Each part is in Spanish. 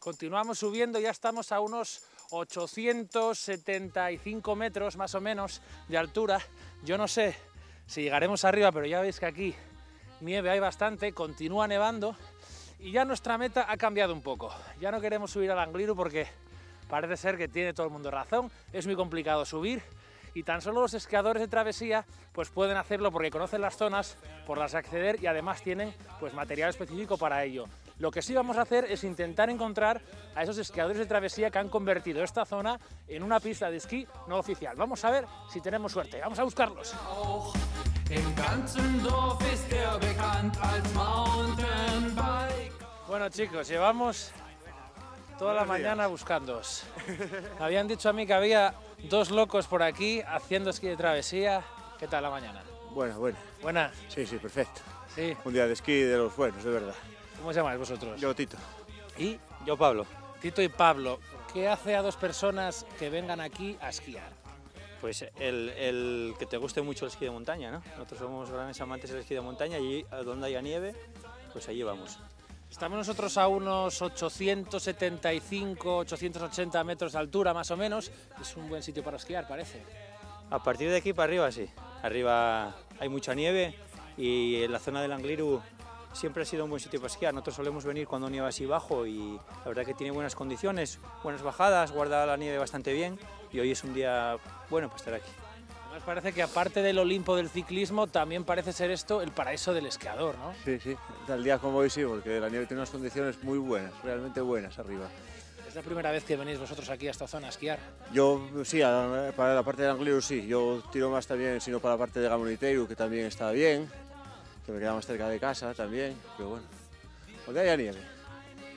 Continuamos subiendo, ya estamos a unos 875 metros más o menos de altura. Yo no sé si llegaremos arriba, pero ya veis que aquí nieve hay bastante, continúa nevando y ya nuestra meta ha cambiado un poco. Ya no queremos subir al Angliru porque parece ser que tiene todo el mundo razón, es muy complicado subir y tan solo los esquiadores de travesía pues pueden hacerlo porque conocen las zonas por las que acceder y además tienen pues material específico para ello. Lo que sí vamos a hacer es intentar encontrar a esos esquiadores de travesía que han convertido esta zona en una pista de esquí no oficial. Vamos a ver si tenemos suerte, vamos a buscarlos. Bueno chicos, llevamos toda la mañana buscándoos. Me habían dicho a mí que había dos locos por aquí haciendo esquí de travesía. ¿Qué tal la mañana? Buena. ¿Buena? Sí, perfecto. Sí. Un día de esquí de los buenos, de verdad. ¿Cómo os llamáis vosotros? Yo, Tito. ¿Y? Yo, Pablo. Tito y Pablo. ¿Qué hace a dos personas que vengan aquí a esquiar? Pues el que te guste mucho el esquí de montaña, ¿no? Nosotros somos grandes amantes del esquí de montaña y donde haya nieve, pues allí vamos. Estamos nosotros a unos 875, 880 metros de altura más o menos. Es un buen sitio para esquiar, parece. A partir de aquí para arriba, sí. Arriba hay mucha nieve y en la zona del Angliru siempre ha sido un buen sitio para esquiar. Nosotros solemos venir cuando nieva así bajo y la verdad que tiene buenas condiciones, buenas bajadas, guarda la nieve bastante bien y hoy es un día bueno para estar aquí. Además parece que aparte del Olimpo del ciclismo, también parece ser esto el paraíso del esquiador, ¿no? Sí. Tal día como hoy sí, porque la nieve tiene unas condiciones muy buenas, realmente buenas arriba. ¿Es la primera vez que venís vosotros aquí a esta zona a esquiar? Yo sí, para la parte del Angliru sí. Yo tiro más también, sino para la parte de Gamoniteiru, que también está bien, que me queda más cerca de casa también, pero bueno, donde haya nieve.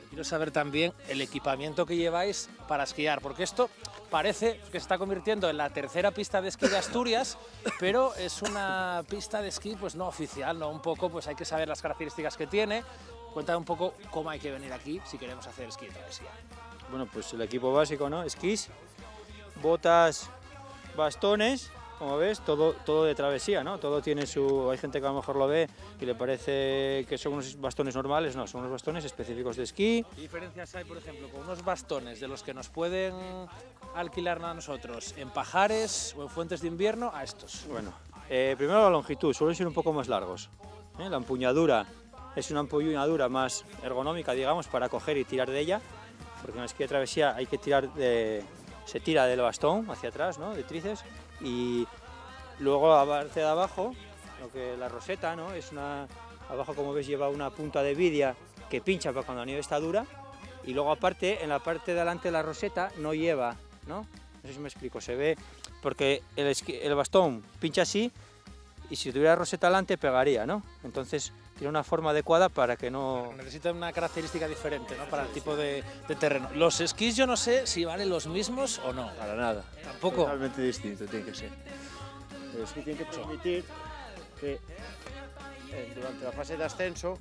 Quiero saber también el equipamiento que lleváis para esquiar, porque esto parece que se está convirtiendo en la tercera pista de esquí de Asturias, pero es una pista de esquí pues no oficial, ¿no? Un poco pues hay que saber las características que tiene. Cuéntame un poco cómo hay que venir aquí si queremos hacer esquí de travesía. Bueno, pues el equipo básico, ¿no? Esquís, botas, bastones, como ves, todo de travesía, ¿no? Todo tiene su... Hay gente que a lo mejor lo ve y le parece que son unos bastones normales, no, son unos bastones específicos de esquí. ¿Qué diferencias hay, por ejemplo, con unos bastones de los que nos pueden alquilar a nosotros en pajares o en fuentes de invierno a estos? Bueno, primero la longitud, suelen ser un poco más largos. La empuñadura es una empuñadura más ergonómica, digamos, para coger y tirar de ella, porque en el esquí de travesía hay que tirar se tira del bastón hacia atrás, ¿no? De tríceps, y luego la parte de abajo, la roseta, ¿no? Abajo, como ves, lleva una punta de vidia que pincha para cuando la nieve está dura, y luego aparte, en la parte de delante de la roseta no lleva, ¿no? No sé si me explico, se ve, porque el bastón pincha así, y si tuviera roseta delante pegaría, ¿no? Entonces tiene una forma adecuada para que no... Necesita una característica diferente, ¿no? Para el tipo de terreno. Los esquís yo no sé si valen los mismos o no. Para nada. Tampoco. Totalmente distinto tiene que ser. El esquí tiene que permitir que durante la fase de ascenso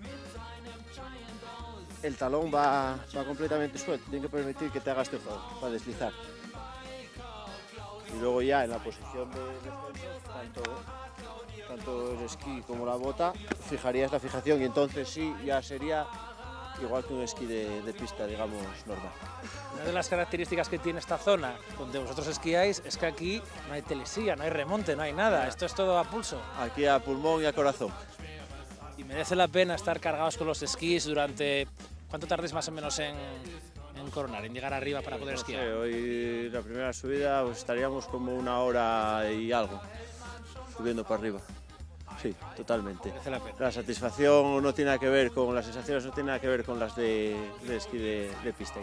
el talón va completamente suelto. Tiene que permitir que te hagas este juego para deslizar. Y luego ya en la posición de descenso, tanto el esquí como la bota, fijarías la fijación y entonces sí, ya sería igual que un esquí de pista, digamos, normal. Una de las características que tiene esta zona donde vosotros esquiáis es que aquí no hay telesilla, no hay remonte, no hay nada, esto es todo a pulso. Aquí a pulmón y a corazón. Y merece la pena estar cargados con los esquís durante... ¿Cuánto tardéis más o menos en coronar, en llegar arriba para poder esquiar? No sé, hoy la primera subida pues estaríamos como 1 hora y algo, subiendo para arriba. Sí, totalmente. Merece la pena. La satisfacción no tiene nada que ver con las sensaciones, no tiene nada que ver con las de esquí de pista.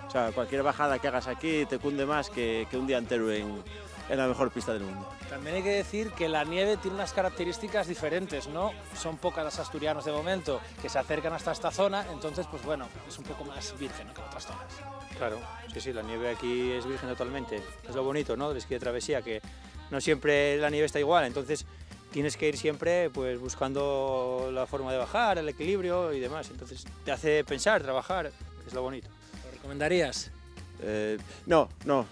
O sea, cualquier bajada que hagas aquí te cunde más que un día entero en la mejor pista del mundo. También hay que decir que la nieve tiene unas características diferentes, ¿no? Son pocas las asturianos de momento que se acercan hasta esta zona, entonces, pues bueno, es un poco más virgen, ¿no?, que en otras zonas. Claro, sí, la nieve aquí es virgen totalmente. Es lo bonito, ¿no?, del esquí de travesía, que no siempre la nieve está igual, entonces tienes que ir siempre pues buscando la forma de bajar, el equilibrio y demás. Entonces te hace pensar, trabajar, es lo bonito. ¿Lo recomendarías? No,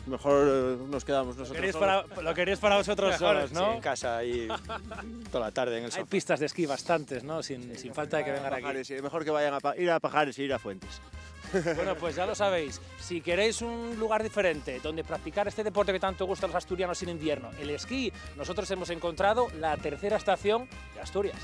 mejor nos quedamos nosotros solos. Lo queréis para vosotros solos, ¿no? Sí, en casa y toda la tarde en el Hay sofá. pistas de esqui bastantes, ¿no? Sin falta de que vengan aquí. Pajares, mejor que vayan a ir a Pajares y ir a Fuentes. Bueno, pues ya lo sabéis, si queréis un lugar diferente donde practicar este deporte que tanto gusta a los asturianos en invierno, el esquí, nosotros hemos encontrado la tercera estación de Asturias.